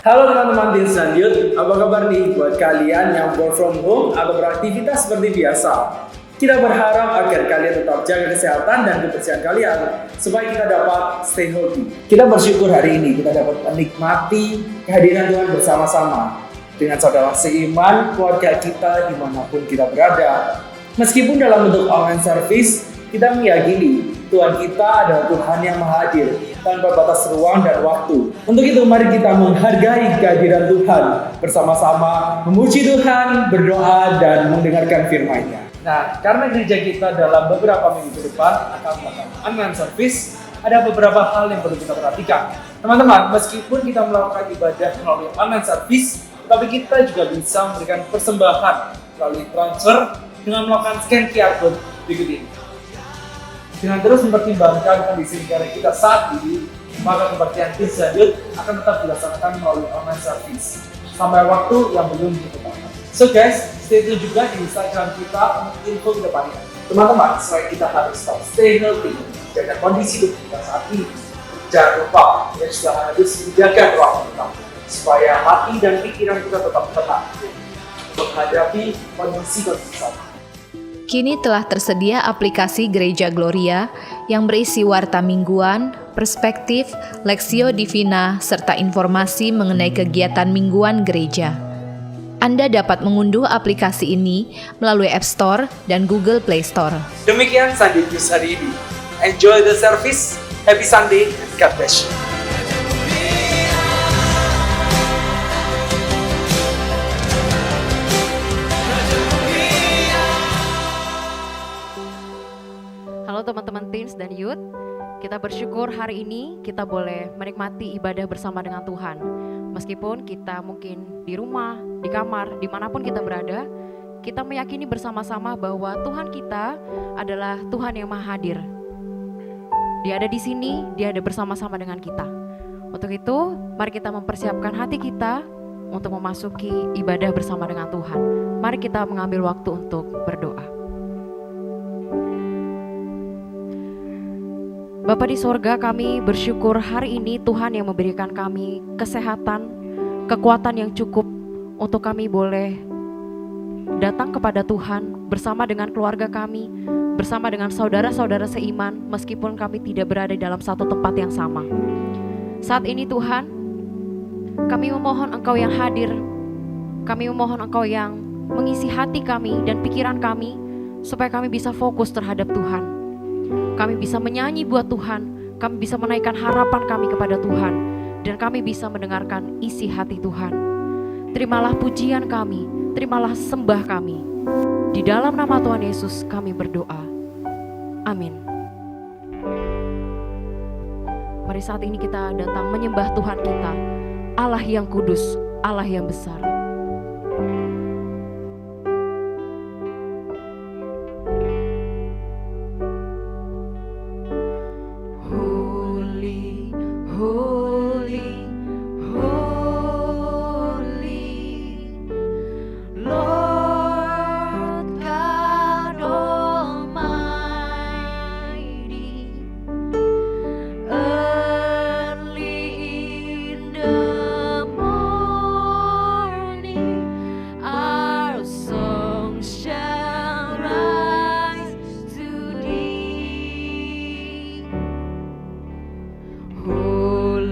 Halo teman-teman Teens dan Youth, apa kabar nih buat kalian yang work from home atau beraktivitas seperti biasa? Kita berharap agar kalian tetap jaga kesehatan dan kebersihan kalian supaya kita dapat stay healthy. Kita bersyukur hari ini kita dapat menikmati kehadiran Tuhan bersama-sama dengan saudara seiman, keluarga kita dimanapun kita berada. Meskipun dalam bentuk online service, kita meyakini Tuhan kita adalah Tuhan yang Maha Hadir tanpa batas ruang dan waktu. Untuk itu mari kita menghargai kehadiran Tuhan bersama-sama, memuji Tuhan, berdoa, dan mendengarkan firman-Nya. Nah, karena gereja kita dalam beberapa minggu ke depan akan melakukan online service, ada beberapa hal yang perlu kita perhatikan. Teman-teman, meskipun kita melakukan ibadah melalui online service, tapi kita juga bisa memberikan persembahan melalui transfer dengan melakukan scan QR code berikut ini. Dengan terus mempertimbangkan kondisi negara kita saat ini, maka kebaktian Teens dan Youth akan tetap dilaksanakan melalui online service sampai waktu yang belum ditetapkan. So guys, stay tune juga di Instagram kita untuk info ke depannya. Teman-teman, selain kita harus tetap stay healthy, jaga kondisi tubuh kita saat ini, jangan lupa kita juga harus menjaga ruang kita supaya hati dan pikiran kita tetap tenang untuk menghadapi kondisi-kondisi saat ini. Kini telah tersedia aplikasi Gereja Gloria yang berisi warta mingguan, perspektif, Lexio Divina, serta informasi mengenai kegiatan mingguan gereja. Anda dapat mengunduh aplikasi ini melalui App Store dan Google Play Store. Demikian Sunday News hari ini. Enjoy the service, happy Sunday, and God bless you. Halo teman-teman Teens dan Youth, kita bersyukur hari ini kita boleh menikmati ibadah bersama dengan Tuhan. Meskipun kita mungkin di rumah, di kamar, dimanapun kita berada, kita meyakini bersama-sama bahwa Tuhan kita adalah Tuhan yang Maha Hadir. Dia ada di sini, Dia ada bersama-sama dengan kita. Untuk itu, mari kita mempersiapkan hati kita untuk memasuki ibadah bersama dengan Tuhan. Mari kita mengambil waktu untuk berdoa. Bapa di sorga, kami bersyukur hari ini Tuhan yang memberikan kami kesehatan, kekuatan yang cukup untuk kami boleh datang kepada Tuhan bersama dengan keluarga kami, bersama dengan saudara-saudara seiman, meskipun kami tidak berada dalam satu tempat yang sama. Saat ini Tuhan, kami memohon Engkau yang hadir, kami memohon Engkau yang mengisi hati kami dan pikiran kami, supaya kami bisa fokus terhadap Tuhan. Kami bisa menyanyi buat Tuhan, kami bisa menaikkan harapan kami kepada Tuhan, dan kami bisa mendengarkan isi hati Tuhan. Terimalah pujian kami, terimalah sembah kami. Di dalam nama Tuhan Yesus kami berdoa. Amin. Mari saat ini kita datang menyembah Tuhan kita, Allah yang kudus, Allah yang besar. Holy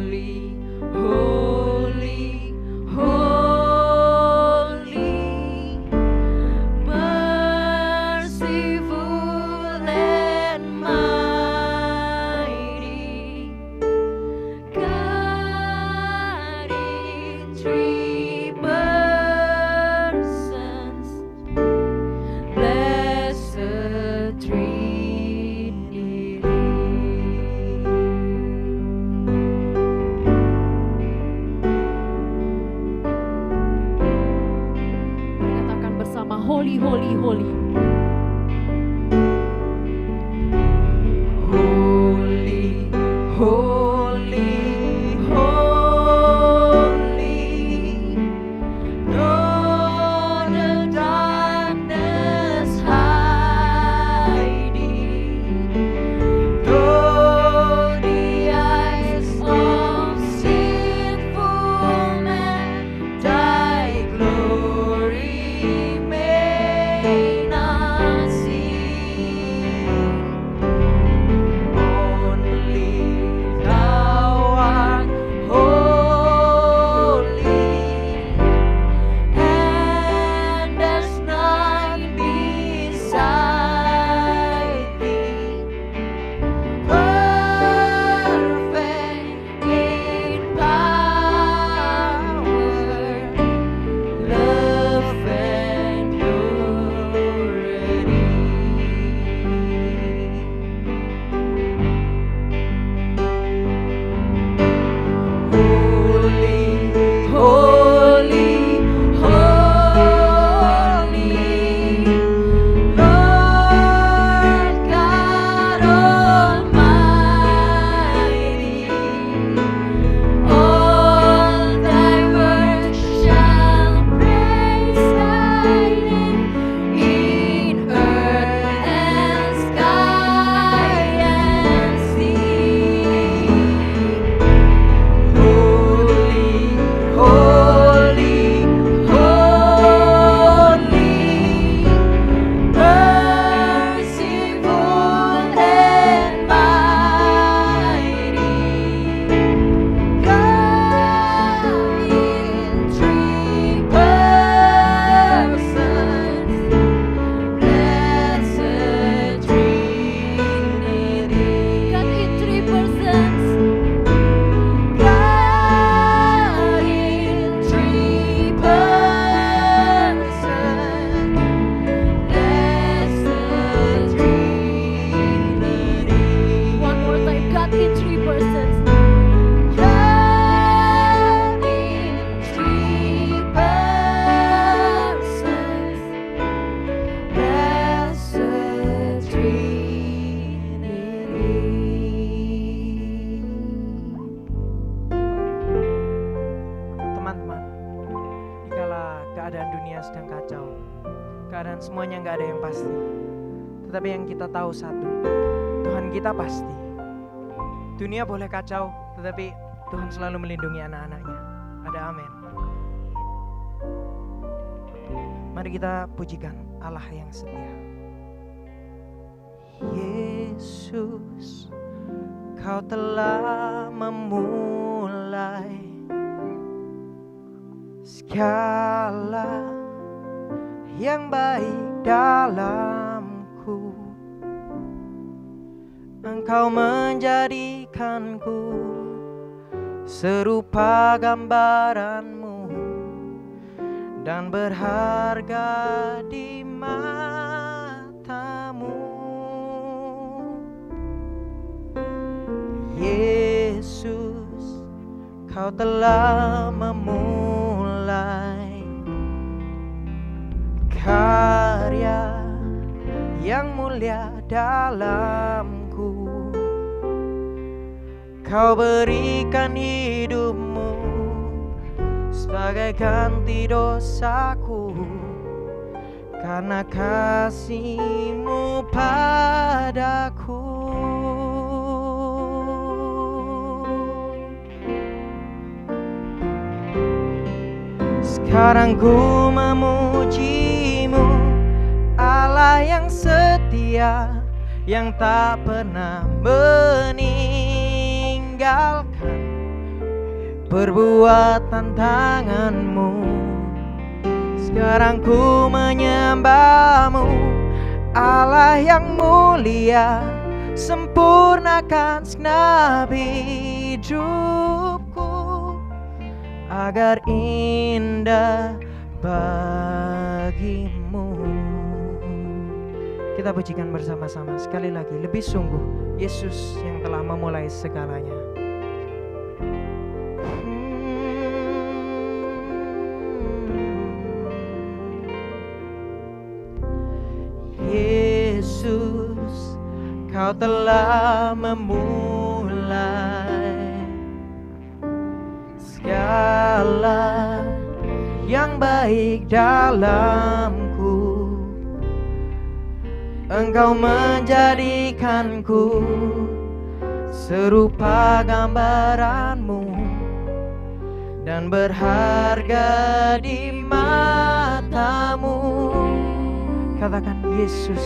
God in three persons. God in three persons. Blessed Trinity. Teman-teman, dikala keadaan dunia sedang kacau, keadaan semuanya nggak ada yang pasti, tetapi yang kita tahu satu, Tuhan kita pasti. Dunia boleh kacau, tetapi Tuhan selalu melindungi anak-anaknya. Ada amin. Mari kita pujikan Allah yang setia. Yesus, Kau telah memulai segala yang baik dalamku. Engkau menjadikanku serupa gambaranmu dan berharga di matamu. Yesus, Kau telah memulai karya yang mulia dalamku. Kau berikan hidupmu sebagai ganti dosaku, karena kasih-Mu padaku. Sekarang ku memuji-Mu, Allah yang setia, yang tak pernah meninggalkan perbuatan tangan-Mu. Sekarang ku menyembah-Mu, Allah yang mulia, sempurnakan segenap hidupku agar indah bagi-Mu. Kita pujikan bersama-sama sekali lagi, lebih sungguh Yesus yang telah memulai segalanya. Yesus, Kau telah memulai segala yang baik dalamku. Engkau menjadikanku serupa gambaran-Mu dan berharga di mata-Mu. Katakan Yesus,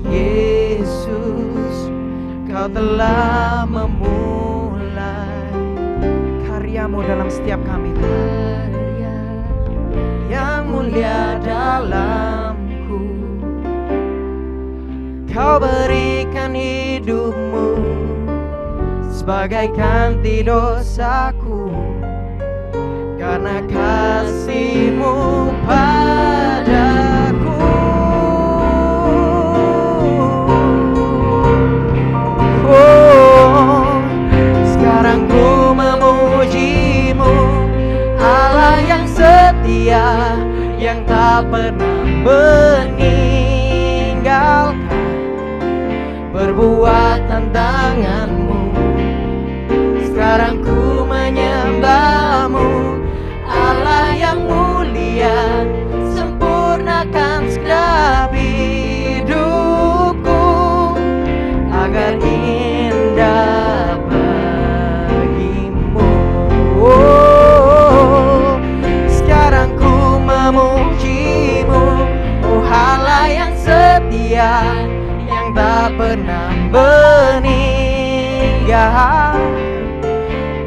Yesus, Kau telah memulai karya-Mu dalam setiap kami. Karya yang mulia dalamku, Kau berikan hidup-Mu sebagai ganti dosaku, karena kasih-Mu padaku. Oh, sekarang ku memuji-Mu, Allah yang setia, yang tak pernah meninggalkan perbuatan tangan-Mu. Sekarang ku menyembah-Mu, Allah yang mulia, sempurnakan segenap hidupku agar indah bagi-Mu. Oh, sekarang ku memuji-Mu, oh Allah yang setia, yang tak pernah meninggal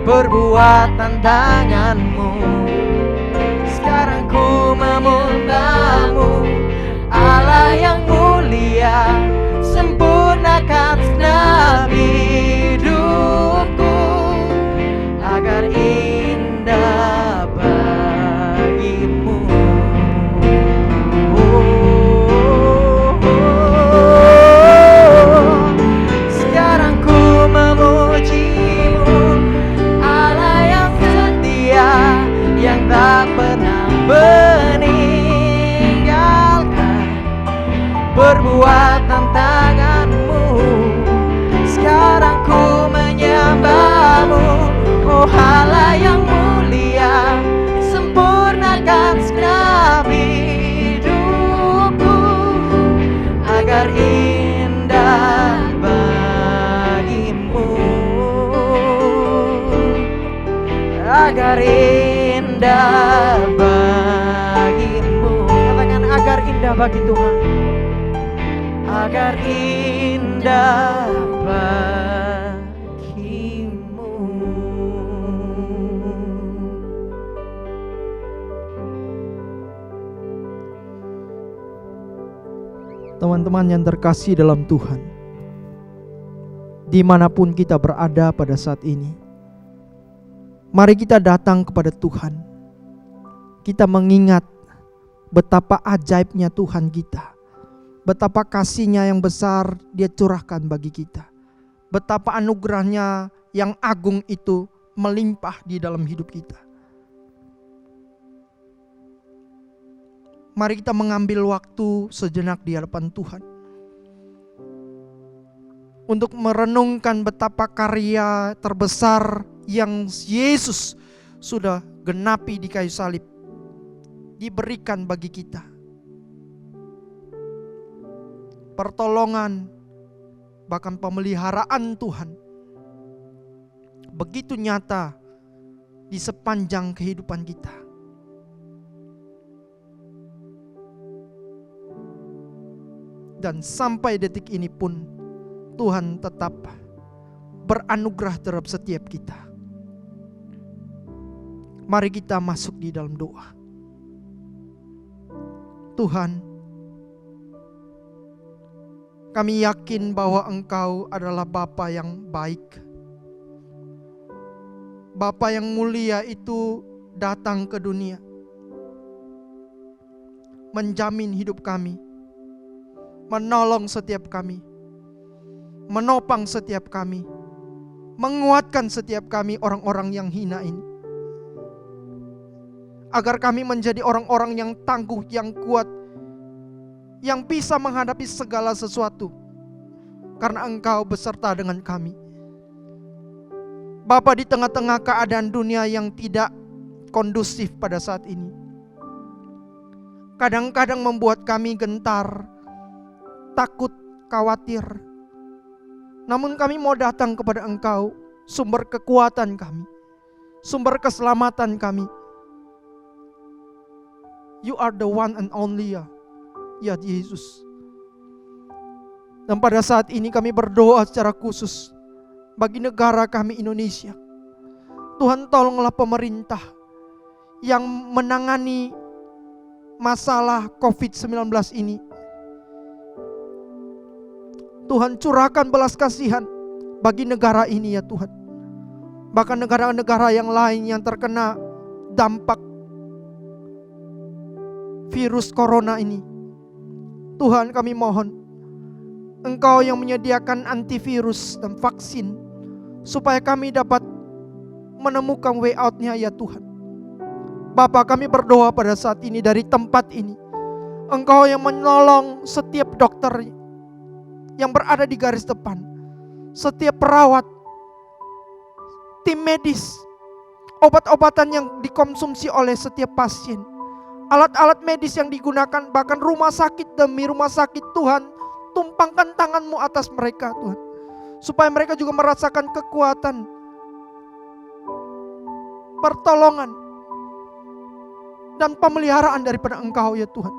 perbuatan tangan-Mu. Sekarang ku menyembah-Mu, Allah yang mulia, sempurnakan segenap hidupku agar indah bagi-Mu. Sekarang agar indah bagimu. Katakan agar indah bagi Tuhan. Agar indah bagimu. Teman-teman yang terkasih dalam Tuhan, dimanapun kita berada pada saat ini, mari kita datang kepada Tuhan. Kita mengingat betapa ajaibnya Tuhan kita, betapa kasih-Nya yang besar Dia curahkan bagi kita, betapa anugerah-Nya yang agung itu melimpah di dalam hidup kita. Mari kita mengambil waktu sejenak di hadapan Tuhan untuk merenungkan betapa karya terbesar yang Yesus sudah genapi di kayu salib diberikan bagi kita. Pertolongan, bahkan pemeliharaan Tuhan begitu nyata di sepanjang kehidupan kita. Dan sampai detik ini pun Tuhan tetap beranugerah terhadap setiap kita. Mari kita masuk di dalam doa. Tuhan, kami yakin bahwa Engkau adalah Bapa yang baik. Bapa yang mulia itu datang ke dunia, menjamin hidup kami, menolong setiap kami, menopang setiap kami, menguatkan setiap kami orang-orang yang hina ini. Agar kami menjadi orang-orang yang tangguh, yang kuat, yang bisa menghadapi segala sesuatu. Karena Engkau beserta dengan kami. Bapa, di tengah-tengah keadaan dunia yang tidak kondusif pada saat ini, kadang-kadang membuat kami gentar, takut, khawatir. Namun kami mau datang kepada Engkau, sumber kekuatan kami, sumber keselamatan kami. You are the one and only, ya Yesus. Dan pada saat ini kami berdoa secara khusus bagi negara kami Indonesia. Tuhan, tolonglah pemerintah yang menangani masalah COVID-19 ini. Tuhan, curahkan belas kasihan bagi negara ini ya Tuhan. Bahkan negara-negara yang lain yang terkena dampak virus corona ini. Tuhan, kami mohon Engkau yang menyediakan antivirus dan vaksin, supaya kami dapat menemukan way out-nya ya Tuhan. Bapa, kami berdoa pada saat ini dari tempat ini, Engkau yang menolong setiap dokter yang berada di garis depan, setiap perawat, tim medis, obat-obatan yang dikonsumsi oleh setiap pasien, alat-alat medis yang digunakan, bahkan rumah sakit demi rumah sakit. Tuhan, tumpangkan tangan-Mu atas mereka Tuhan, supaya mereka juga merasakan kekuatan, pertolongan, dan pemeliharaan daripada Engkau ya Tuhan.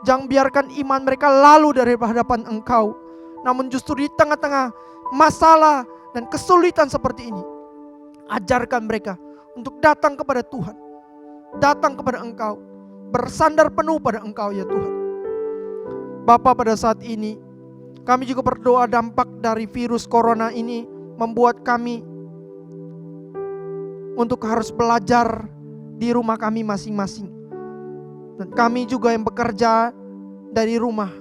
Jangan biarkan iman mereka lalu dari hadapan Engkau, namun justru di tengah-tengah masalah dan kesulitan seperti ini, ajarkan mereka untuk datang kepada Tuhan, datang kepada Engkau, bersandar penuh pada Engkau ya Tuhan. Bapa, pada saat ini kami juga berdoa dampak dari virus corona ini membuat kami untuk harus belajar di rumah kami masing-masing. Dan kami juga yang bekerja dari rumah.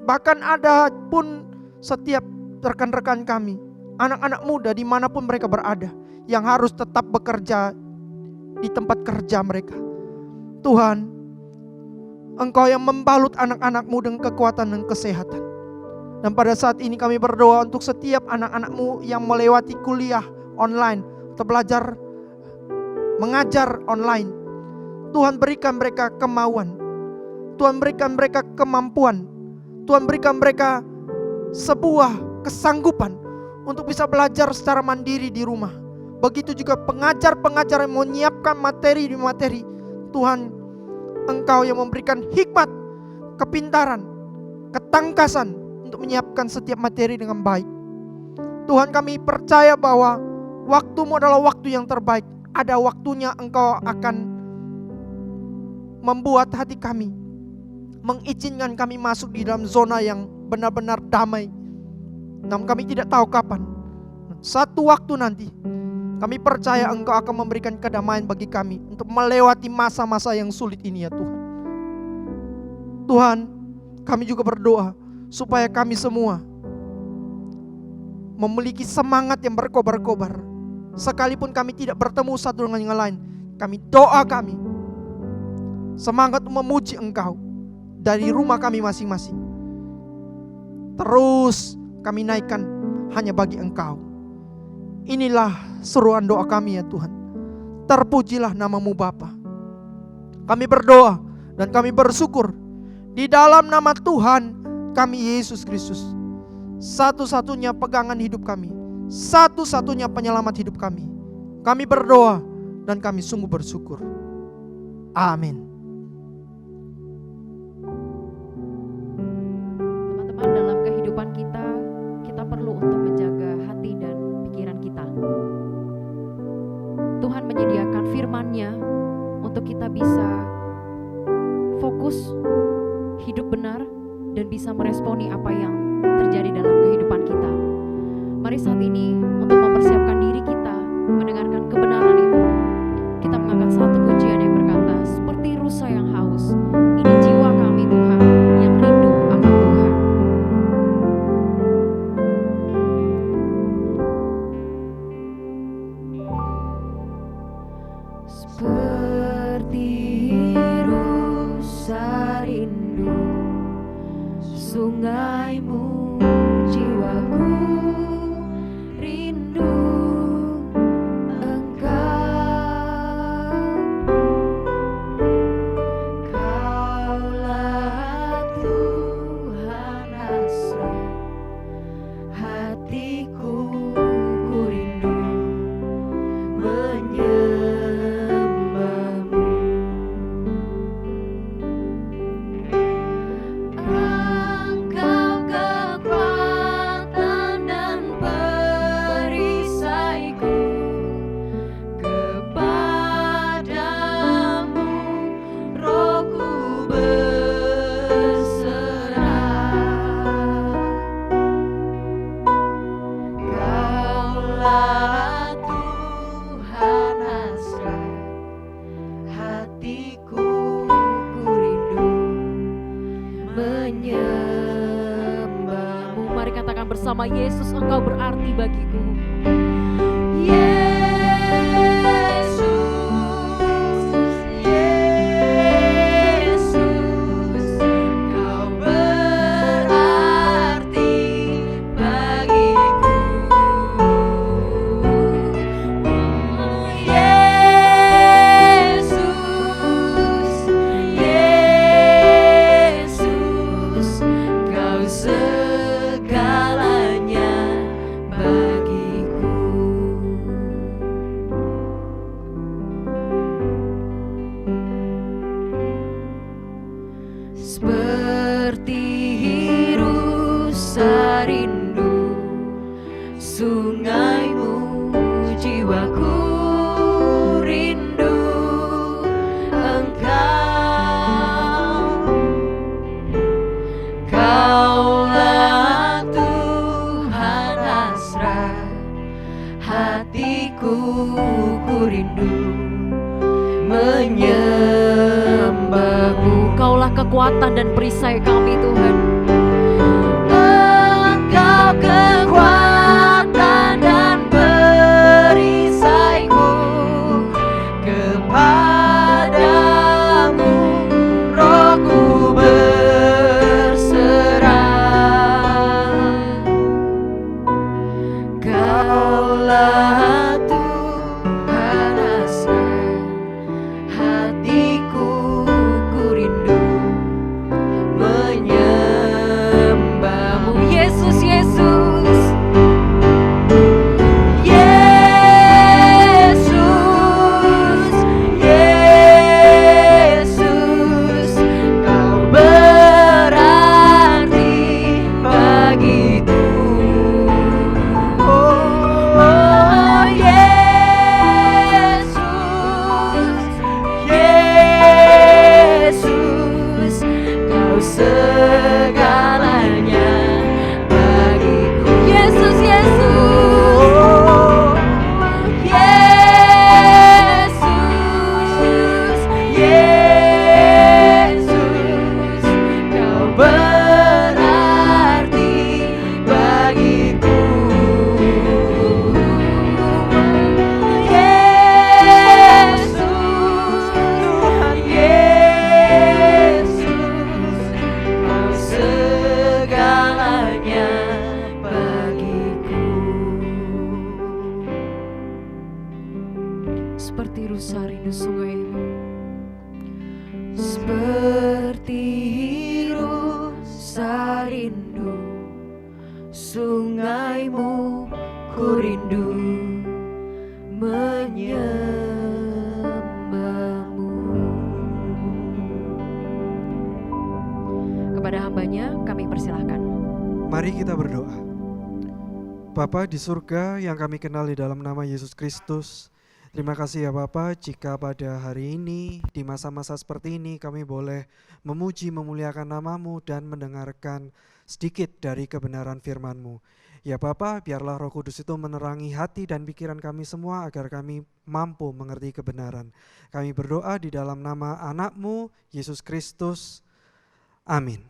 Bahkan ada pun setiap rekan-rekan kami, anak-anak muda dimanapun mereka berada, yang harus tetap bekerja di tempat kerja mereka. Tuhan, Engkau yang membalut anak-anak-Mu dengan kekuatan dan kesehatan. Dan pada saat ini kami berdoa untuk setiap anak-anak-Mu yang melewati kuliah online atau belajar mengajar online. Tuhan, berikan mereka kemauan, Tuhan berikan mereka kemampuan, Tuhan berikan mereka sebuah kesanggupan untuk bisa belajar secara mandiri di rumah. Begitu juga pengajar-pengajar yang menyiapkan materi di materi. Tuhan, Engkau yang memberikan hikmat, kepintaran, ketangkasan untuk menyiapkan setiap materi dengan baik. Tuhan, kami percaya bahwa waktu-Mu adalah waktu yang terbaik. Ada waktunya Engkau akan membuat hati kami, mengizinkan kami masuk di dalam zona yang benar-benar damai. Namun kami tidak tahu kapan. Satu waktu nanti kami percaya Engkau akan memberikan kedamaian bagi kami untuk melewati masa-masa yang sulit ini ya Tuhan. Tuhan, kami juga berdoa supaya kami semua memiliki semangat yang berkobar-kobar. Sekalipun kami tidak bertemu satu dengan yang lain, kami semangat memuji Engkau dari rumah kami masing-masing. Terus kami naikkan hanya bagi Engkau. Inilah seruan doa kami ya Tuhan. Terpujilah nama-Mu Bapa. Kami berdoa dan kami bersyukur di dalam nama Tuhan kami Yesus Kristus. Satu-satunya pegangan hidup kami, satu-satunya penyelamat hidup kami. Kami berdoa dan kami sungguh bersyukur. Amin. Teman-teman, dalam kehidupan kita perlu untuk menjaga hati dan pikiran kita. Tuhan menyediakan firman-Nya untuk kita bisa fokus, hidup benar, dan bisa meresponi apa yang terjadi dalam kehidupan kita. Mari saat ini untuk mempersiapkan diri kita mendengarkan kebenaran itu, kita mengangkat satu pujian yang berkata, seperti rusa yang haus, ini jiwa kami Tuhan yang rindu akan Tuhan. Seperti rusa rindu sungai-Mu, jiwaku rindu Engkau. Kaulah Tuhan hasrat hatiku, ku rindu menyembah-Mu. Engkau kekuatan dan perisaiku, kepadamu rohku berserah. Kaulah Tuhan hasrat hatiku, ku rindu menyembah-Mu. Mari katakan bersama, Yesus Engkau berarti bagiku. Yesus, Yesus, Kau berarti bagiku. Yesus, Yesus, Kau segalanya bagiku. Seperti rusa rindu sungai-Mu, jiwaku rindu Engkau. Kaulah Tuhan hasrat hatiku, ku rindu menyembah-Mu. Kaulah kekuatan dan perisai kami Tuhan. Engkau kekuatan dan perisaiku, kepadamu rohku berserah. Kaulah Tuhan hasrat hatiku, ku rindu menyembah-Mu. rindu sungguh-mu. Seperti hiru sarindu sungaimu, ku rindu menyembahmu. Kepada hambanya kami persilahkan. Mari kita berdoa. Bapa di surga yang kami kenal di dalam nama Yesus Kristus, terima kasih ya Bapa jika pada hari ini di masa-masa seperti ini kami boleh memuji memuliakan nama-Mu dan mendengarkan sedikit dari kebenaran firman-Mu. Ya Bapa, biarlah Roh Kudus itu menerangi hati dan pikiran kami semua agar kami mampu mengerti kebenaran. Kami berdoa di dalam nama anak-Mu Yesus Kristus. Amin.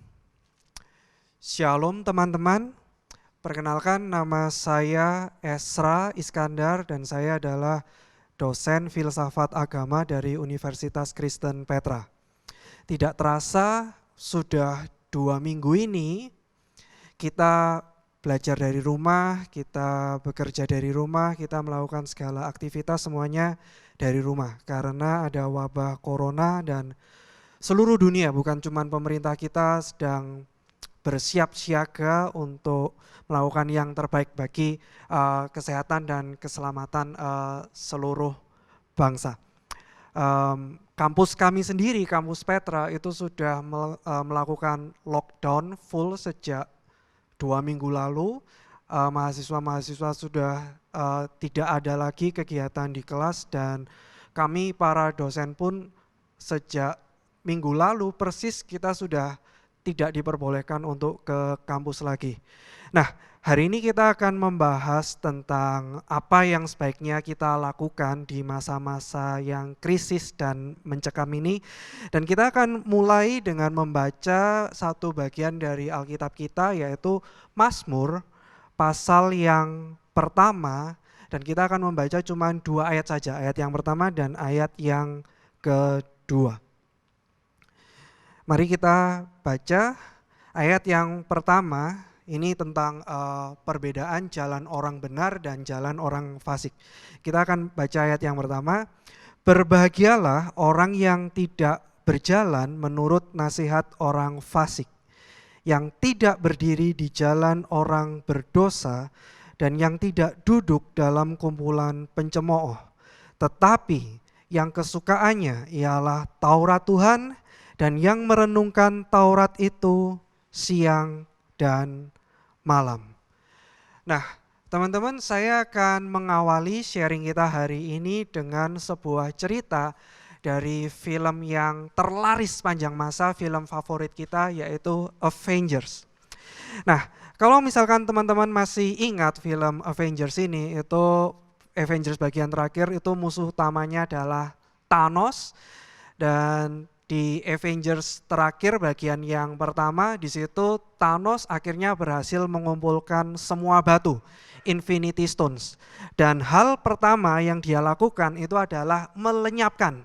Shalom teman-teman. Perkenalkan, nama saya Esra Iskandar dan saya adalah dosen filsafat agama dari Universitas Kristen Petra. Tidak terasa sudah 2 minggu ini kita belajar dari rumah, kita bekerja dari rumah, kita melakukan segala aktivitas semuanya dari rumah karena ada wabah corona dan seluruh dunia, bukan cuma pemerintah kita, sedang bersiap siaga untuk melakukan yang terbaik bagi kesehatan dan keselamatan seluruh bangsa. Kampus kami sendiri, kampus Petra itu sudah melakukan lockdown full sejak 2 minggu lalu. Mahasiswa-mahasiswa sudah tidak ada lagi kegiatan di kelas dan kami para dosen pun sejak minggu lalu persis kita sudah tidak diperbolehkan untuk ke kampus lagi. Nah, hari ini kita akan membahas tentang apa yang sebaiknya kita lakukan di masa-masa yang krisis dan mencekam ini. Dan kita akan mulai dengan membaca satu bagian dari Alkitab kita, yaitu Mazmur pasal yang pertama. Dan kita akan membaca cuma 2 ayat saja, ayat yang pertama dan ayat yang kedua. Mari kita baca ayat yang pertama, ini tentang perbedaan jalan orang benar dan jalan orang fasik. Kita akan baca ayat yang pertama. Berbahagialah orang yang tidak berjalan menurut nasihat orang fasik, yang tidak berdiri di jalan orang berdosa, dan yang tidak duduk dalam kumpulan pencemooh. Tetapi yang kesukaannya ialah Taurat Tuhan, dan yang merenungkan Taurat itu siang dan malam. Nah, teman-teman, saya akan mengawali sharing kita hari ini dengan sebuah cerita dari film yang terlaris sepanjang masa, film favorit kita yaitu Avengers. Nah, kalau misalkan teman-teman masih ingat film Avengers ini, itu Avengers bagian terakhir itu musuh utamanya adalah Thanos, dan di Avengers terakhir bagian yang pertama di situ Thanos akhirnya berhasil mengumpulkan semua batu, Infinity Stones. Dan hal pertama yang dia lakukan itu adalah melenyapkan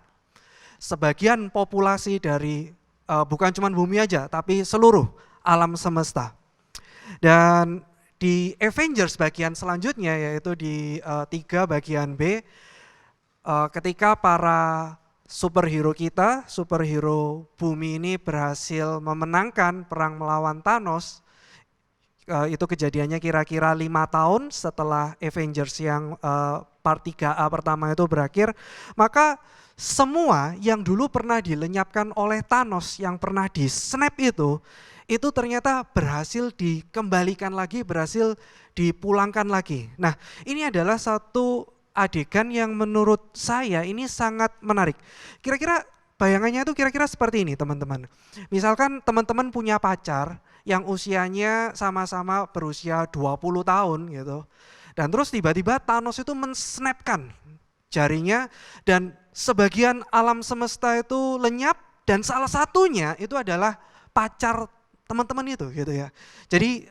sebagian populasi dari bukan cuma bumi aja tapi seluruh alam semesta. Dan di Avengers bagian selanjutnya yaitu di 3 bagian B, ketika para superhero kita, superhero bumi ini berhasil memenangkan perang melawan Thanos. Itu kejadiannya kira-kira 5 tahun setelah Avengers yang part 3A pertama itu berakhir. Maka semua yang dulu pernah dilenyapkan oleh Thanos, yang pernah di-snap itu ternyata berhasil dikembalikan lagi, berhasil dipulangkan lagi. Nah, ini adalah satu adegan yang menurut saya ini sangat menarik. Kira-kira bayangannya itu kira-kira seperti ini teman-teman. Misalkan teman-teman punya pacar yang usianya sama-sama berusia 20 tahun gitu. Dan terus tiba-tiba Thanos itu men-snapkan jarinya dan sebagian alam semesta itu lenyap dan salah satunya itu adalah pacar teman-teman itu gitu ya. Jadi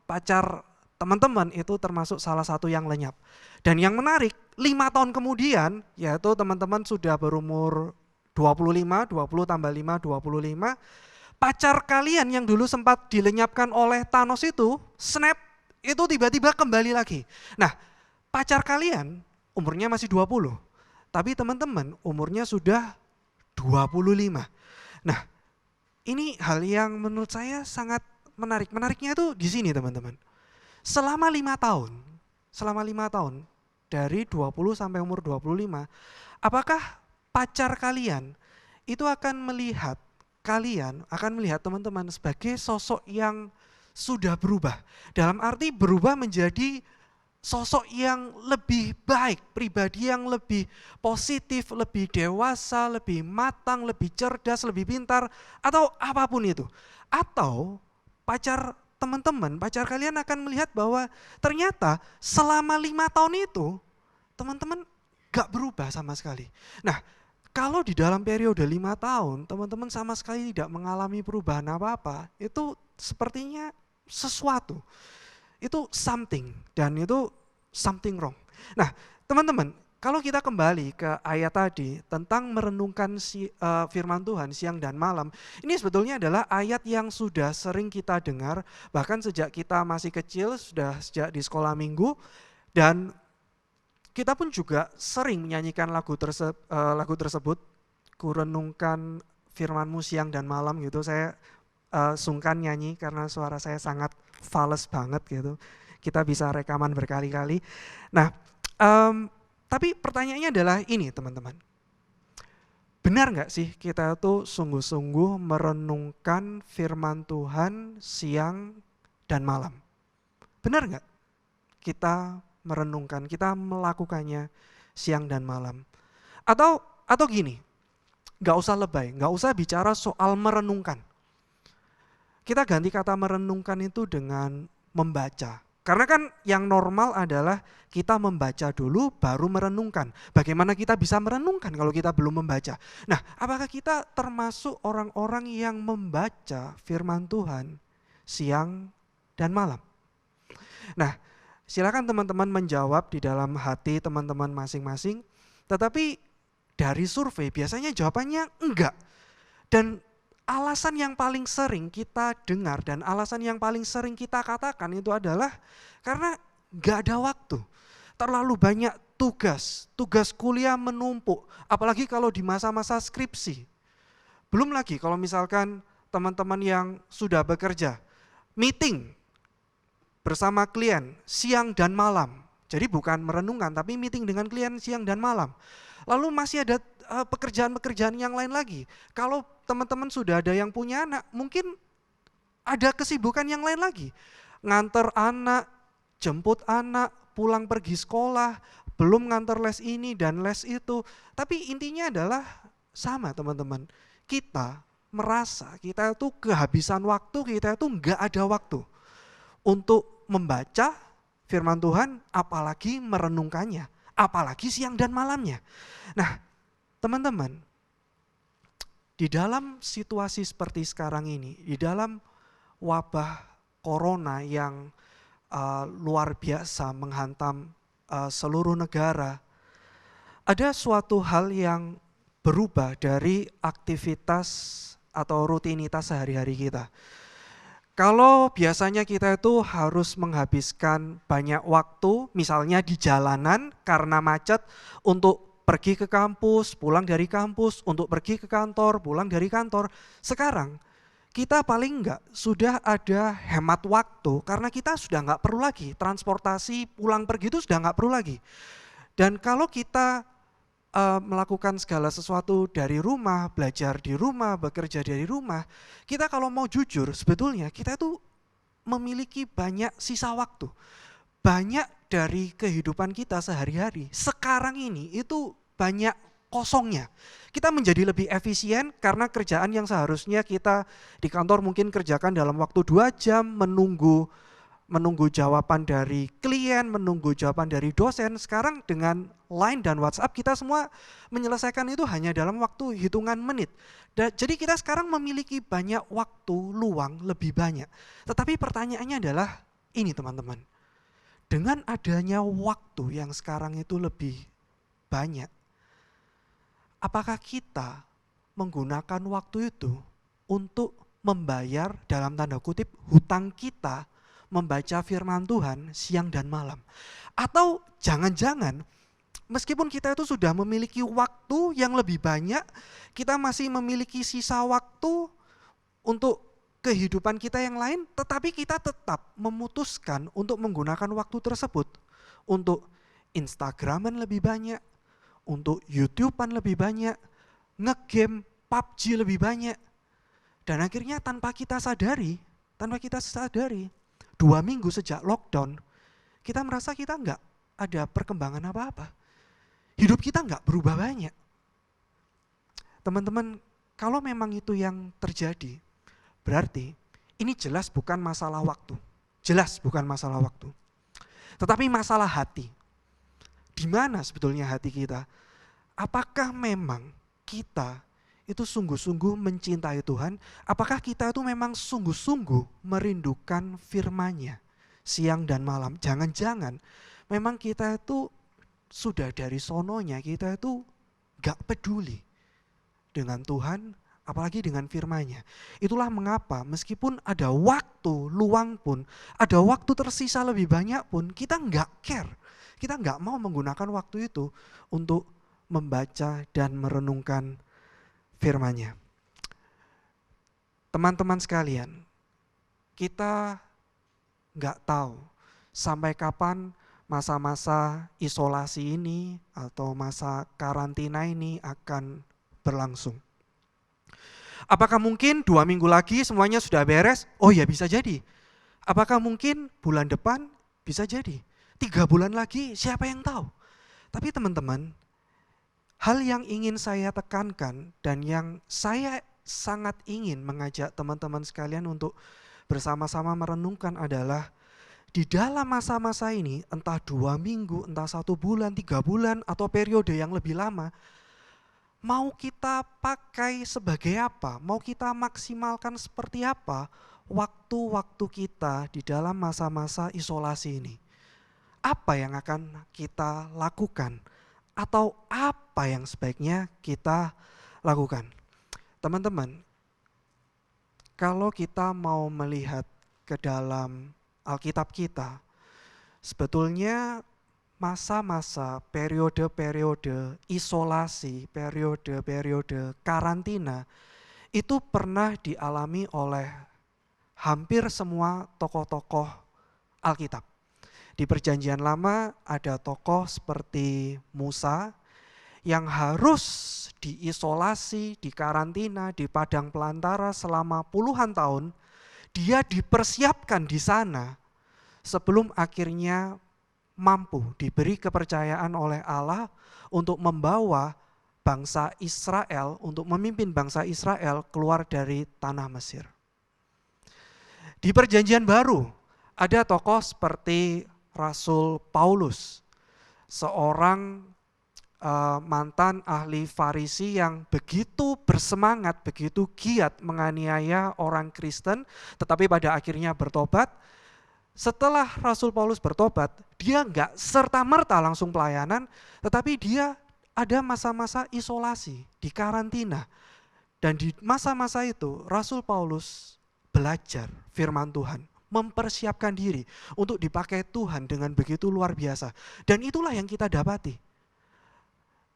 pacar teman-teman itu termasuk salah satu yang lenyap. Dan yang menarik, 5 tahun kemudian, yaitu teman-teman sudah berumur 25, 20 tambah 5, 25, pacar kalian yang dulu sempat dilenyapkan oleh Thanos itu, snap, itu tiba-tiba kembali lagi. Nah, pacar kalian umurnya masih 20. Tapi teman-teman umurnya sudah 25. Nah, ini hal yang menurut saya sangat menarik. Menariknya itu di sini teman-teman. Selama 5 tahun dari 20 sampai umur 25, apakah pacar kalian itu akan melihat teman-teman sebagai sosok yang sudah berubah? Dalam arti berubah menjadi sosok yang lebih baik, pribadi yang lebih positif, lebih dewasa, lebih matang, lebih cerdas, lebih pintar, atau apapun itu. Atau pacar kalian akan melihat bahwa ternyata selama 5 tahun itu teman-teman gak berubah sama sekali. Nah, kalau di dalam periode 5 tahun teman-teman sama sekali tidak mengalami perubahan apa-apa, itu sepertinya sesuatu. Itu something, dan itu something wrong. Nah, teman-teman, kalau kita kembali ke ayat tadi tentang merenungkan firman Tuhan siang dan malam, ini sebetulnya adalah ayat yang sudah sering kita dengar, bahkan sejak kita masih kecil, sudah sejak di sekolah minggu, dan kita pun juga sering menyanyikan lagu tersebut, kurenungkan firman-Mu siang dan malam gitu. Saya sungkan nyanyi karena suara saya sangat fals banget gitu. Kita bisa rekaman berkali-kali. Nah, tapi pertanyaannya adalah ini teman-teman. Benar nggak sih kita tuh sungguh-sungguh merenungkan firman Tuhan siang dan malam? Benar nggak kita merenungkan, kita melakukannya siang dan malam? Atau gini, nggak usah lebay, nggak usah bicara soal merenungkan. Kita ganti kata merenungkan itu dengan membaca. Karena kan yang normal adalah kita membaca dulu baru merenungkan. Bagaimana kita bisa merenungkan kalau kita belum membaca? Nah, apakah kita termasuk orang-orang yang membaca firman Tuhan siang dan malam? Nah, silakan teman-teman menjawab di dalam hati teman-teman masing-masing. Tetapi dari survei biasanya jawabannya enggak. Dan alasan yang paling sering kita dengar dan alasan yang paling sering kita katakan itu adalah karena gak ada waktu. Terlalu banyak tugas kuliah menumpuk, apalagi kalau di masa-masa skripsi. Belum lagi kalau misalkan teman-teman yang sudah bekerja, meeting bersama klien siang dan malam. Jadi bukan merenungkan tapi meeting dengan klien siang dan malam. Lalu masih ada pekerjaan-pekerjaan yang lain lagi. Kalau teman-teman sudah ada yang punya anak, mungkin ada kesibukan yang lain lagi. Nganter anak, jemput anak, pulang pergi sekolah, belum nganter les ini dan les itu. Tapi intinya adalah sama teman-teman. Kita merasa kita itu kehabisan waktu, kita itu enggak ada waktu untuk membaca firman Tuhan, apalagi merenungkannya, apalagi siang dan malamnya. Nah, teman-teman, di dalam situasi seperti sekarang ini, di dalam wabah corona yang luar biasa menghantam seluruh negara, ada suatu hal yang berubah dari aktivitas atau rutinitas sehari-hari kita. Kalau biasanya kita itu harus menghabiskan banyak waktu, misalnya di jalanan karena macet, untuk pergi ke kampus, pulang dari kampus, untuk pergi ke kantor, pulang dari kantor. Sekarang kita paling enggak sudah ada hemat waktu karena kita sudah enggak perlu lagi transportasi pulang pergi itu sudah enggak perlu lagi. Dan kalau kita melakukan segala sesuatu dari rumah, belajar di rumah, bekerja dari rumah, kita kalau mau jujur sebetulnya kita itu memiliki banyak sisa waktu. Banyak dari kehidupan kita sehari-hari sekarang ini itu banyak kosongnya. Kita menjadi lebih efisien karena kerjaan yang seharusnya kita di kantor mungkin kerjakan dalam waktu 2 jam, menunggu jawaban dari klien, menunggu jawaban dari dosen. Sekarang dengan Line dan WhatsApp kita semua menyelesaikan itu hanya dalam waktu hitungan menit. Jadi kita sekarang memiliki banyak waktu luang lebih banyak. Tetapi pertanyaannya adalah ini teman-teman. Dengan adanya waktu yang sekarang itu lebih banyak, apakah kita menggunakan waktu itu untuk membayar dalam tanda kutip hutang kita membaca firman Tuhan siang dan malam? Atau jangan-jangan meskipun kita itu sudah memiliki waktu yang lebih banyak, kita masih memiliki sisa waktu untuk kehidupan kita yang lain, tetapi kita tetap memutuskan untuk menggunakan waktu tersebut untuk Instagraman lebih banyak, untuk YouTubean lebih banyak, ngegame PUBG lebih banyak. Dan akhirnya tanpa kita sadari, 2 minggu sejak lockdown, kita merasa kita enggak ada perkembangan apa-apa. Hidup kita enggak berubah banyak. Teman-teman, kalau memang itu yang terjadi, berarti ini jelas bukan masalah waktu. Jelas bukan masalah waktu. Tetapi masalah hati. Di mana sebetulnya hati kita? Apakah memang kita itu sungguh-sungguh mencintai Tuhan? Apakah kita itu memang sungguh-sungguh merindukan firman-Nya siang dan malam? Jangan-jangan memang kita itu sudah dari sononya, kita itu gak peduli dengan Tuhan, apalagi dengan firman-Nya. Itulah mengapa meskipun ada waktu luang pun, ada waktu tersisa lebih banyak pun, kita nggak care. Kita nggak mau menggunakan waktu itu untuk membaca dan merenungkan firman-Nya. Teman-teman sekalian, kita nggak tahu sampai kapan masa-masa isolasi ini atau masa karantina ini akan berlangsung. Apakah mungkin 2 minggu lagi semuanya sudah beres? Oh ya, bisa jadi. Apakah mungkin bulan depan? Bisa jadi. 3 bulan lagi, siapa yang tahu? Tapi teman-teman, hal yang ingin saya tekankan dan yang saya sangat ingin mengajak teman-teman sekalian untuk bersama-sama merenungkan adalah di dalam masa-masa ini, entah 2 minggu, entah 1 bulan, 3 bulan, atau periode yang lebih lama, mau kita pakai sebagai apa? Mau kita maksimalkan seperti apa waktu-waktu kita di dalam masa-masa isolasi ini? Apa yang akan kita lakukan? Atau apa yang sebaiknya kita lakukan? Teman-teman, kalau kita mau melihat ke dalam Alkitab kita, sebetulnya masa-masa, periode-periode isolasi, periode-periode karantina itu pernah dialami oleh hampir semua tokoh-tokoh Alkitab. Di Perjanjian Lama ada tokoh seperti Musa yang harus diisolasi, dikarantina di padang belantara selama puluhan tahun. Dia dipersiapkan di sana sebelum akhirnya mampu diberi kepercayaan oleh Allah untuk membawa bangsa Israel, untuk memimpin bangsa Israel keluar dari tanah Mesir. Di Perjanjian Baru ada tokoh seperti Rasul Paulus, seorang mantan ahli Farisi yang begitu bersemangat, begitu giat menganiaya orang Kristen, tetapi pada akhirnya bertobat. Setelah Rasul Paulus bertobat, dia enggak serta-merta langsung pelayanan, tetapi dia ada masa-masa isolasi, di karantina. Dan di masa-masa itu, Rasul Paulus belajar firman Tuhan, mempersiapkan diri untuk dipakai Tuhan dengan begitu luar biasa. Dan itulah yang kita dapati.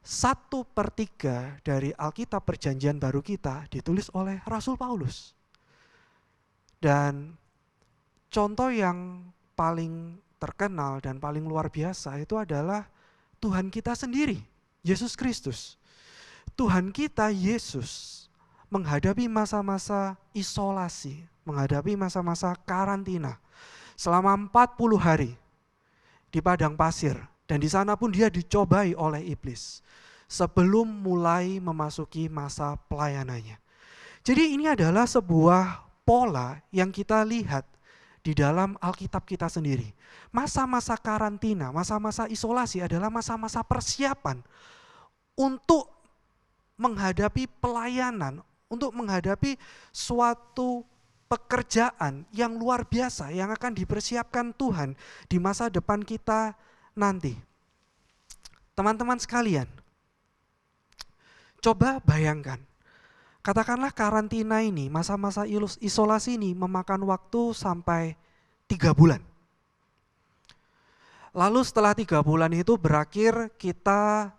1/3 dari Alkitab Perjanjian Baru kita ditulis oleh Rasul Paulus. Dan contoh yang paling terkenal dan paling luar biasa itu adalah Tuhan kita sendiri, Yesus Kristus. Tuhan kita Yesus menghadapi masa-masa isolasi, menghadapi masa-masa karantina selama 40 hari di padang pasir, dan di sana pun dia dicobai oleh iblis sebelum mulai memasuki masa pelayanannya. Jadi ini adalah sebuah pola yang kita lihat di dalam Alkitab kita sendiri. Masa-masa karantina, masa-masa isolasi adalah masa-masa persiapan untuk menghadapi pelayanan, untuk menghadapi suatu pekerjaan yang luar biasa yang akan dipersiapkan Tuhan di masa depan kita nanti. Teman-teman sekalian, coba bayangkan, katakanlah karantina ini, masa-masa isolasi ini memakan waktu sampai 3 bulan. Lalu setelah 3 bulan itu berakhir, kita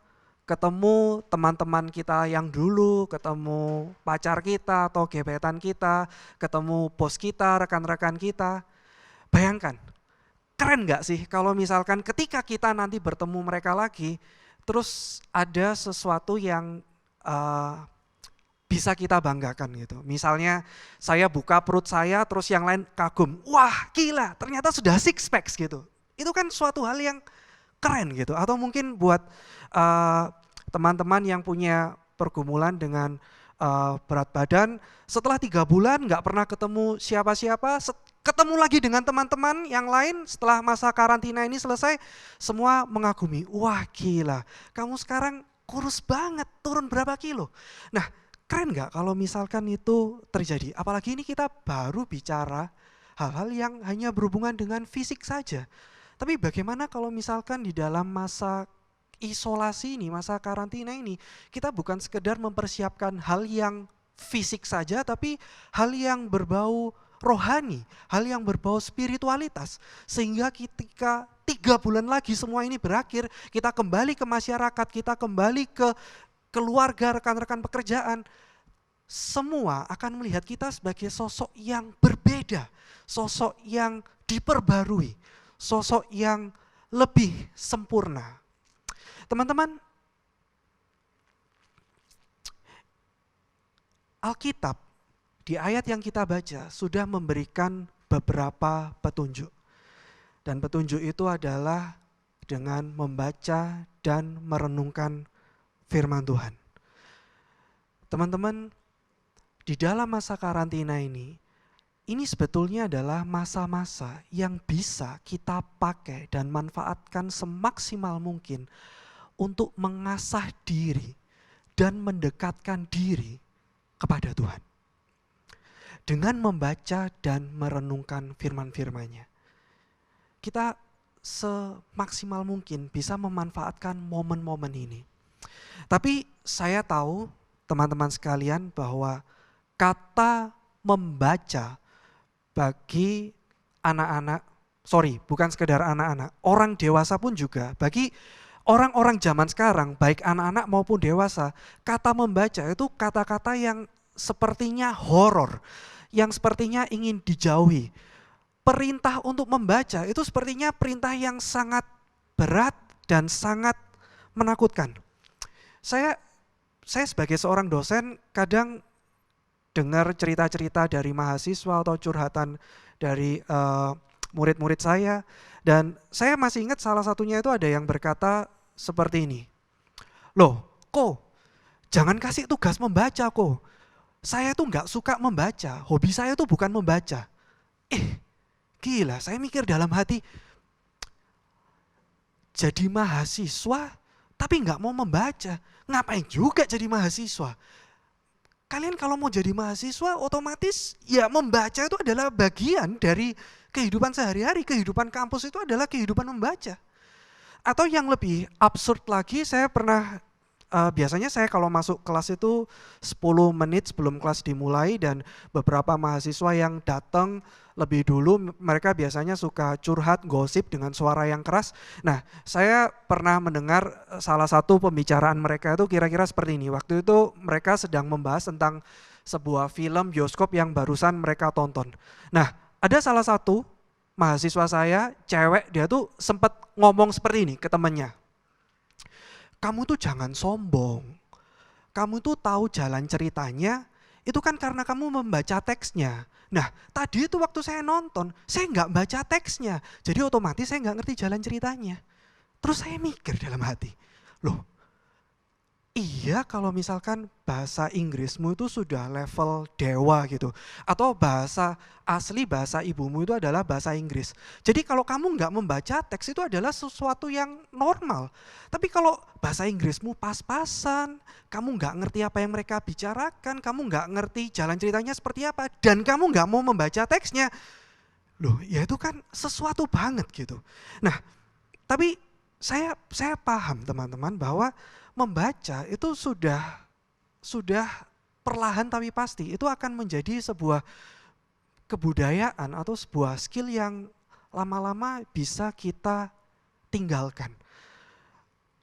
ketemu teman-teman kita yang dulu, ketemu pacar kita atau gebetan kita, ketemu bos kita, rekan-rekan kita. Bayangkan, keren gak sih kalau misalkan ketika kita nanti bertemu mereka lagi, terus ada sesuatu yang bisa kita banggakan gitu. Misalnya saya buka perut saya, terus yang lain kagum, wah gila ternyata sudah six packs gitu. Itu kan suatu hal yang keren gitu. Atau mungkin buat teman-teman yang punya pergumulan dengan berat badan, setelah 3 bulan gak pernah ketemu siapa-siapa, ketemu lagi dengan teman-teman yang lain setelah masa karantina ini selesai, semua mengagumi, wah gila kamu sekarang kurus banget, turun berapa kilo. Nah keren gak kalau misalkan itu terjadi, apalagi ini kita baru bicara hal-hal yang hanya berhubungan dengan fisik saja. Tapi bagaimana kalau misalkan di dalam masa isolasi ini, masa karantina ini, kita bukan sekedar mempersiapkan hal yang fisik saja, tapi hal yang berbau rohani, hal yang berbau spiritualitas. Sehingga ketika 3 bulan lagi semua ini berakhir, kita kembali ke masyarakat, kita kembali ke keluarga, rekan-rekan pekerjaan, semua akan melihat kita sebagai sosok yang berbeda, sosok yang diperbarui, sosok yang lebih sempurna. Teman-teman, Alkitab di ayat yang kita baca sudah memberikan beberapa petunjuk. Dan petunjuk itu adalah dengan membaca dan merenungkan firman Tuhan. Teman-teman, di dalam masa karantina ini sebetulnya adalah masa-masa yang bisa kita pakai dan manfaatkan semaksimal mungkin untuk mengasah diri dan mendekatkan diri kepada Tuhan. Dengan membaca dan merenungkan firman-firman-Nya, kita semaksimal mungkin bisa memanfaatkan momen-momen ini. Tapi saya tahu teman-teman sekalian bahwa kata membaca bagi anak-anak, bukan sekedar anak-anak, orang dewasa pun juga, bagi orang-orang zaman sekarang, baik anak-anak maupun dewasa, kata membaca itu kata-kata yang sepertinya horor, yang sepertinya ingin dijauhi. Perintah untuk membaca itu sepertinya perintah yang sangat berat dan sangat menakutkan. Saya sebagai seorang dosen kadang dengar cerita-cerita dari mahasiswa atau curhatan dari murid-murid saya, dan saya masih ingat salah satunya itu ada yang berkata seperti ini, loh kok jangan kasih tugas membaca kok, saya tuh gak suka membaca, hobi saya tuh bukan membaca. Gila, saya mikir dalam hati, jadi mahasiswa tapi gak mau membaca, ngapain juga jadi mahasiswa? Kalian kalau mau jadi mahasiswa otomatis ya membaca itu adalah bagian dari kehidupan sehari-hari, kehidupan kampus itu adalah kehidupan membaca. Atau yang lebih absurd lagi, saya pernah, biasanya saya kalau masuk kelas itu 10 menit sebelum kelas dimulai, dan beberapa mahasiswa yang datang lebih dulu mereka biasanya suka curhat, gosip dengan suara yang keras. Nah, saya pernah mendengar salah satu pembicaraan mereka itu kira-kira seperti ini. Waktu itu mereka sedang membahas tentang sebuah film bioskop yang barusan mereka tonton. Nah, ada salah satu mahasiswa saya, cewek, dia tuh sempat ngomong seperti ini ke temannya. Kamu tuh jangan sombong. Kamu tuh tahu jalan ceritanya, itu kan karena kamu membaca teksnya. Nah, tadi itu waktu saya nonton, saya nggak baca teksnya. Jadi otomatis saya nggak ngerti jalan ceritanya. Terus saya mikir dalam hati, loh, iya kalau misalkan bahasa Inggrismu itu sudah level dewa gitu. Atau bahasa asli, bahasa ibumu itu adalah bahasa Inggris. Jadi kalau kamu nggak membaca teks itu adalah sesuatu yang normal. Tapi kalau bahasa Inggrismu pas-pasan, kamu nggak ngerti apa yang mereka bicarakan, kamu nggak ngerti jalan ceritanya seperti apa, dan kamu nggak mau membaca teksnya, loh ya itu kan sesuatu banget gitu. Nah, tapi saya paham teman-teman bahwa membaca itu sudah perlahan tapi pasti itu akan menjadi sebuah kebudayaan atau sebuah skill yang lama-lama bisa kita tinggalkan.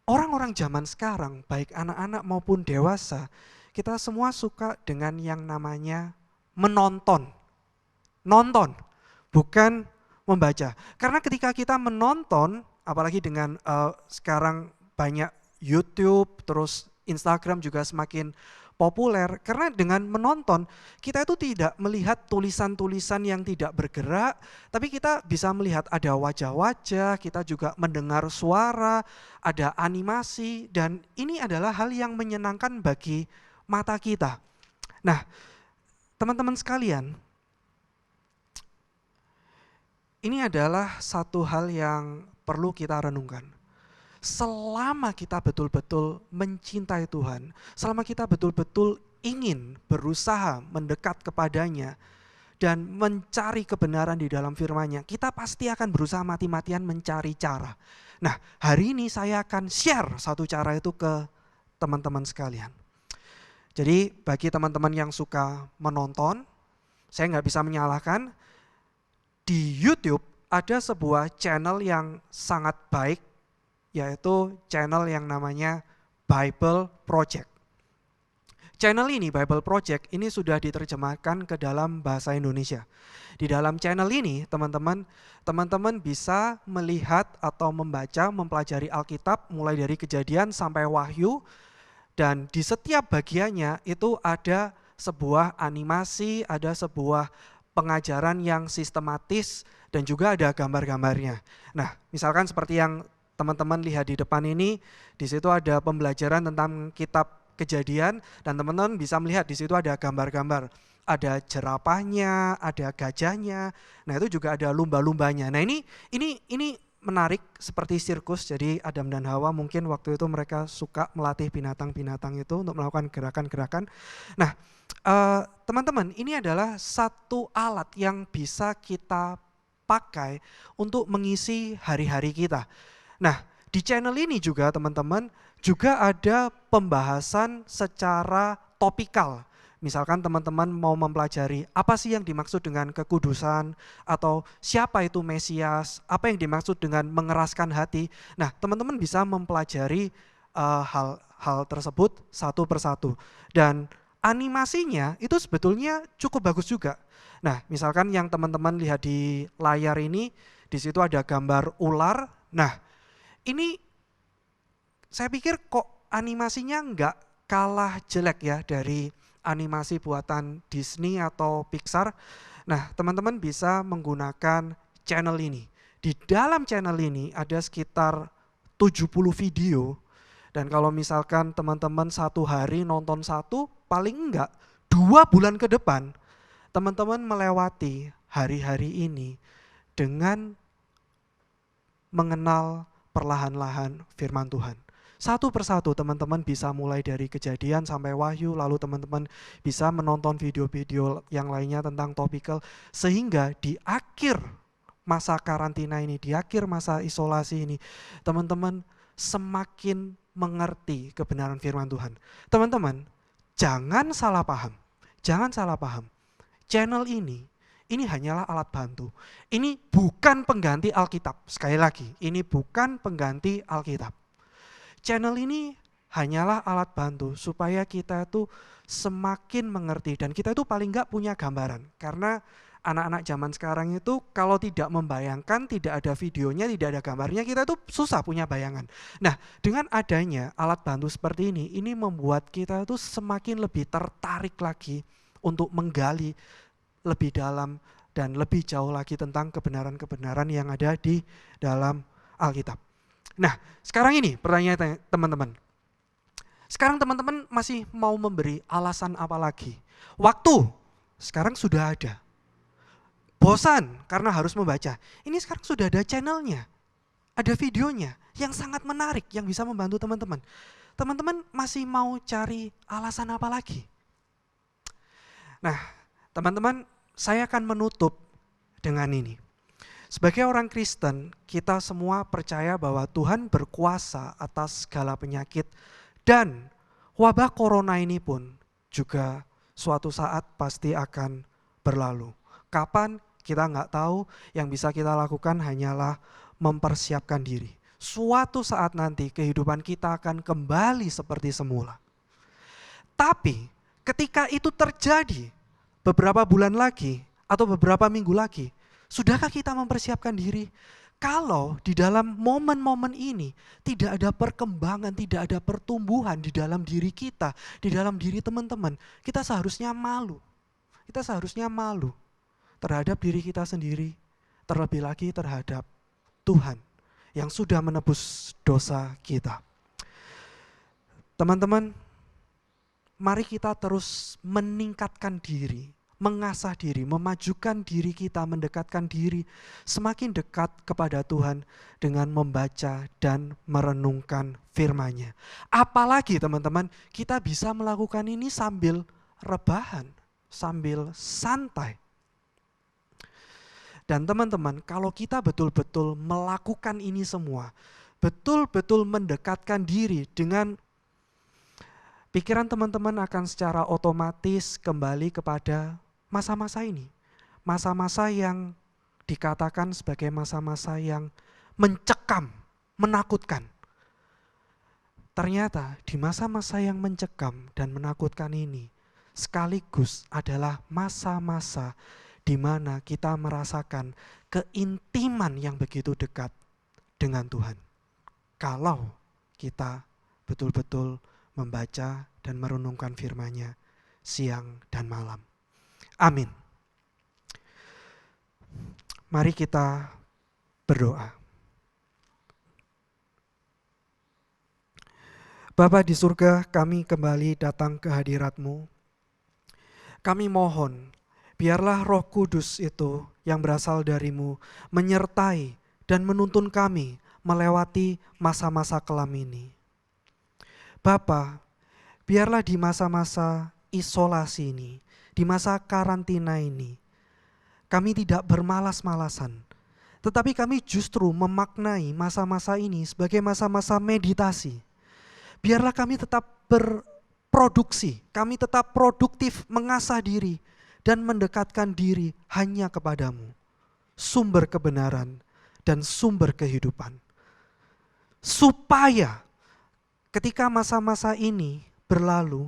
Orang-orang zaman sekarang, baik anak-anak maupun dewasa, kita semua suka dengan yang namanya menonton. Nonton, bukan membaca. Karena ketika kita menonton, apalagi dengan sekarang banyak YouTube, terus Instagram juga semakin populer, karena dengan menonton kita itu tidak melihat tulisan-tulisan yang tidak bergerak, tapi kita bisa melihat ada wajah-wajah, kita juga mendengar suara, ada animasi, dan ini adalah hal yang menyenangkan bagi mata kita. Nah, teman-teman sekalian, ini adalah satu hal yang perlu kita renungkan. Selama kita betul-betul mencintai Tuhan, selama kita betul-betul ingin berusaha mendekat kepadanya dan mencari kebenaran di dalam firman-Nya, kita pasti akan berusaha mati-matian mencari cara. Nah, hari ini saya akan share satu cara itu ke teman-teman sekalian. Jadi bagi teman-teman yang suka menonton, saya nggak bisa menyalahkan, di YouTube ada sebuah channel yang sangat baik, yaitu channel yang namanya Bible Project. Channel ini, Bible Project, ini sudah diterjemahkan ke dalam bahasa Indonesia. Di dalam channel ini, teman-teman bisa melihat atau membaca, mempelajari Alkitab mulai dari Kejadian sampai Wahyu, dan di setiap bagiannya itu ada sebuah animasi, ada sebuah pengajaran yang sistematis, dan juga ada gambar-gambarnya. Nah, misalkan seperti yang teman-teman lihat di depan ini, di situ ada pembelajaran tentang kitab Kejadian, dan teman-teman bisa melihat di situ ada gambar-gambar. Ada jerapahnya, ada gajahnya, nah itu juga ada lumba-lumbanya. Nah ini menarik seperti sirkus, jadi Adam dan Hawa mungkin waktu itu mereka suka melatih binatang-binatang itu untuk melakukan gerakan-gerakan. Nah teman-teman, ini adalah satu alat yang bisa kita pakai untuk mengisi hari-hari kita. Nah, di channel ini juga teman-teman juga ada pembahasan secara topikal. Misalkan teman-teman mau mempelajari apa sih yang dimaksud dengan kekudusan, atau siapa itu Mesias, apa yang dimaksud dengan mengeraskan hati. Nah, teman-teman bisa mempelajari hal tersebut satu persatu. Dan animasinya itu sebetulnya cukup bagus juga. Nah, misalkan yang teman-teman lihat di layar ini, di situ ada gambar ular. Nah, ini saya pikir kok animasinya nggak kalah jelek ya dari animasi buatan Disney atau Pixar. Nah, teman-teman bisa menggunakan channel ini. Di dalam channel ini ada sekitar 70 video. Dan kalau misalkan teman-teman satu hari nonton satu, paling enggak 2 bulan ke depan, teman-teman melewati hari-hari ini dengan mengenal perlahan-lahan firman Tuhan. Satu persatu teman-teman bisa mulai dari Kejadian sampai Wahyu, lalu teman-teman bisa menonton video-video yang lainnya tentang topikal, sehingga di akhir masa karantina ini, di akhir masa isolasi ini, teman-teman semakin mengerti kebenaran firman Tuhan. Teman-teman, jangan salah paham. Jangan salah paham. Channel ini hanyalah alat bantu. Ini bukan pengganti Alkitab. Sekali lagi, ini bukan pengganti Alkitab. Channel ini hanyalah alat bantu supaya kita itu semakin mengerti, dan kita itu paling enggak punya gambaran. Karena anak-anak zaman sekarang itu kalau tidak membayangkan, tidak ada videonya, tidak ada gambarnya, kita itu susah punya bayangan. Nah, dengan adanya alat bantu seperti ini membuat kita itu semakin lebih tertarik lagi untuk menggali lebih dalam dan lebih jauh lagi tentang kebenaran-kebenaran yang ada di dalam Alkitab. Nah, sekarang ini pertanyaan teman-teman. Sekarang teman-teman masih mau memberi alasan apa lagi? Waktu sekarang sudah ada. Bosan karena harus membaca. Ini sekarang sudah ada channelnya. Ada videonya yang sangat menarik yang bisa membantu teman-teman. Teman-teman masih mau cari alasan apa lagi? Nah, teman-teman, saya akan menutup dengan ini. Sebagai orang Kristen, kita semua percaya bahwa Tuhan berkuasa atas segala penyakit, dan wabah corona ini pun juga suatu saat pasti akan berlalu. Kapan? Kita nggak tahu, yang bisa kita lakukan hanyalah mempersiapkan diri suatu saat nanti kehidupan kita akan kembali seperti semula. Tapi ketika itu terjadi beberapa bulan lagi atau beberapa minggu lagi, sudahkah kita mempersiapkan diri? Kalau di dalam momen-momen ini tidak ada perkembangan, tidak ada pertumbuhan di dalam diri kita, di dalam diri teman-teman, kita seharusnya malu. Kita seharusnya malu terhadap diri kita sendiri, terlebih lagi terhadap Tuhan yang sudah menebus dosa kita. Teman-teman, mari kita terus meningkatkan diri, mengasah diri, memajukan diri kita, mendekatkan diri semakin dekat kepada Tuhan dengan membaca dan merenungkan firman-Nya. Apalagi teman-teman, kita bisa melakukan ini sambil rebahan, sambil santai. Dan teman-teman, kalau kita betul-betul melakukan ini semua, betul-betul mendekatkan diri dengan pikiran teman-teman akan secara otomatis kembali kepada masa-masa ini. Masa-masa yang dikatakan sebagai masa-masa yang mencekam, menakutkan. Ternyata di masa-masa yang mencekam dan menakutkan ini sekaligus adalah masa-masa di mana kita merasakan keintiman yang begitu dekat dengan Tuhan. Kalau kita betul-betul membaca dan merenungkan firman-Nya siang dan malam. Amin. Mari kita berdoa. Bapa di surga, kami kembali datang ke hadirat-Mu. Kami mohon, biarlah Roh Kudus itu yang berasal dari-Mu menyertai dan menuntun kami melewati masa-masa kelam ini. Bapa, biarlah di masa-masa isolasi ini, di masa karantina ini, kami tidak bermalas-malasan, tetapi kami justru memaknai masa-masa ini sebagai masa-masa meditasi. Biarlah kami tetap berproduksi, kami tetap produktif mengasah diri dan mendekatkan diri hanya kepadamu, sumber kebenaran dan sumber kehidupan. Supaya ketika masa-masa ini berlalu,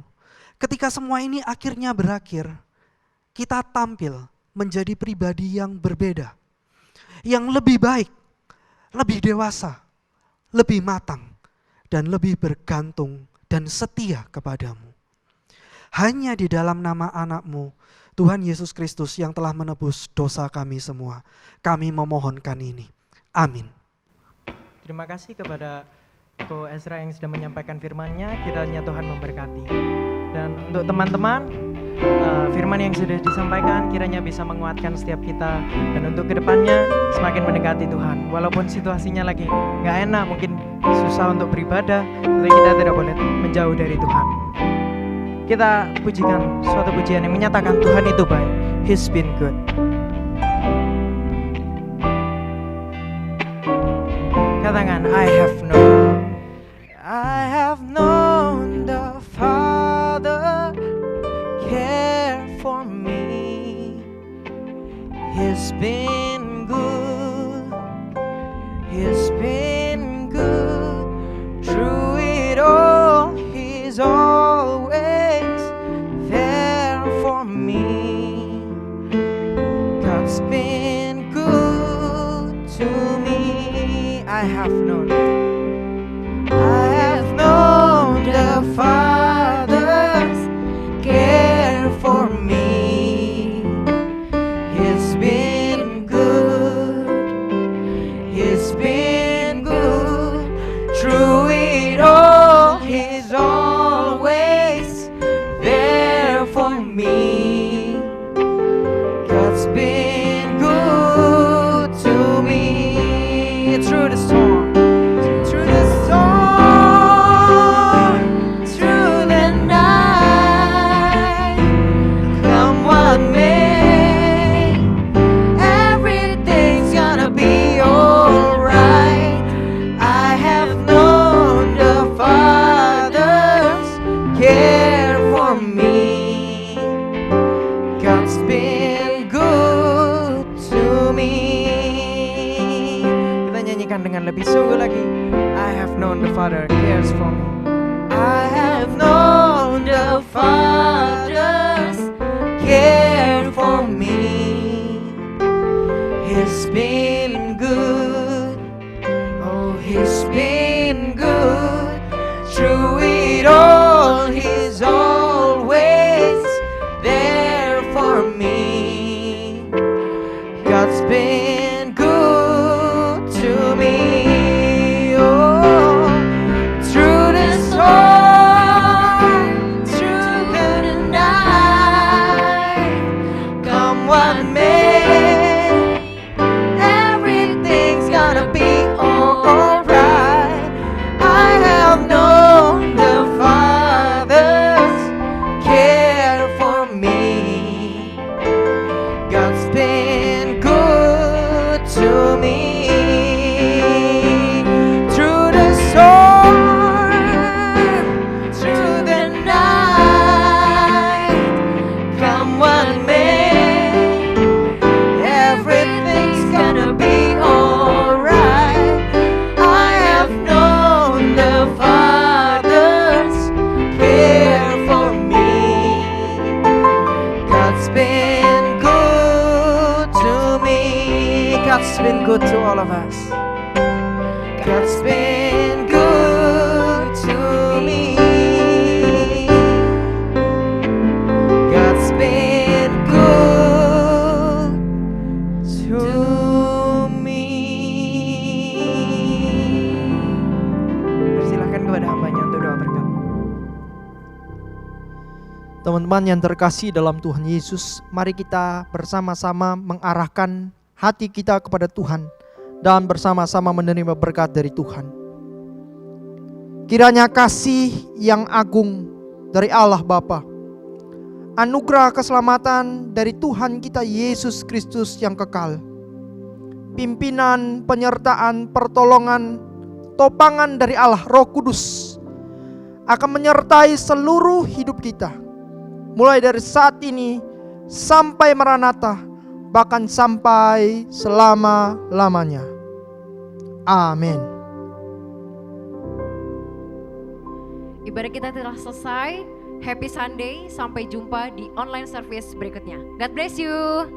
ketika semua ini akhirnya berakhir, kita tampil menjadi pribadi yang berbeda, yang lebih baik, lebih dewasa, lebih matang, dan lebih bergantung dan setia kepadamu. Hanya di dalam nama anak-Mu, Tuhan Yesus Kristus yang telah menebus dosa kami semua, kami memohonkan ini. Amin. Terima kasih kepada Ko Ezra yang sudah menyampaikan firman-Nya, kiranya Tuhan memberkati. Dan untuk teman-teman, firman yang sudah disampaikan kiranya bisa menguatkan setiap kita. Dan untuk kedepannya semakin mendekati Tuhan. Walaupun situasinya lagi gak enak, mungkin susah untuk beribadah, tapi kita tidak boleh menjauh dari Tuhan. Kita pujikan suatu pujian yang menyatakan Tuhan itu baik. He's been good. Katakan, I have known the Father care for me. He's been good. He's been good. Through it all, He's always there for me. God's been good to me. I have known the Father's care for me. He's been good. He's been good. Through it all, He's always there for me. God's been good to me. Through the storm, sungguh lagi. I have known the Father cares for me. I have known the Father's care for me. He's been good. Oh, He's been good. Through it all, He's always there for me. God's been good to me. Oh, through the storm, through the night, come what may, everything's gonna be alright. I have known the Father's care for me. God's been good to me. Through the storm, through the night, come what may, everything's gonna be alright. I have known the Father's care for me. God's been good to me. God's been good to all of us. God's been good to me. God's been good to me. Persilahkan kepada hambanya untuk doa berkat. Teman-teman yang terkasih dalam Tuhan Yesus, mari kita bersama-sama mengarahkan hati kita kepada Tuhan dan bersama-sama menerima berkat dari Tuhan. Kiranya kasih yang agung dari Allah Bapa, anugerah keselamatan dari Tuhan kita Yesus Kristus yang kekal, pimpinan, penyertaan, pertolongan, topangan dari Allah Roh Kudus akan menyertai seluruh hidup kita, mulai dari saat ini sampai Maranatha, bahkan sampai selama-lamanya. Amin. Ibadah kita telah selesai. Happy Sunday, sampai jumpa di online service berikutnya. God bless you.